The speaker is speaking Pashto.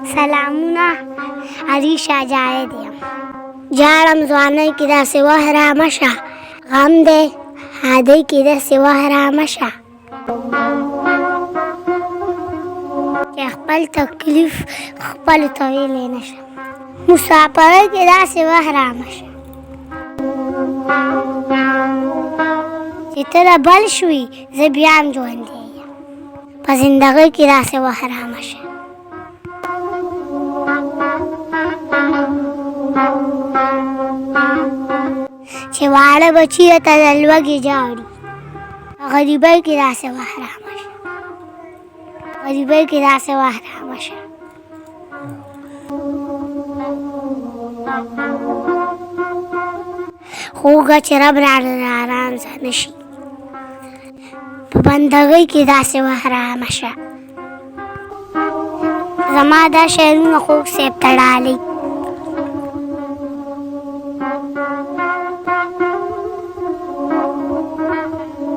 سلامونه عریشه جاوید یم جاړم ځوانۍ کې داسې وخت رامشه غم دی ښادۍ کې داسې وخت رامشه چې خپل تکلیف خپلو ته ویلی نشم مسافرۍ کې داسې وخت رامشه چې ته رابل شوي زه بیا هم ژوندی یم په زندګۍ کې داسې وخت رامشه چې واړه بچي ته د لوږې جاړي په غریبۍ کې داسې وخت رامشه غریبۍ کې داسې وخت رامشه خوږه چې رب راله آرام ځه نشي په بندګۍ کې داسې وخت رامشه زما دا شعرونه خوږ صیب ته ډالۍ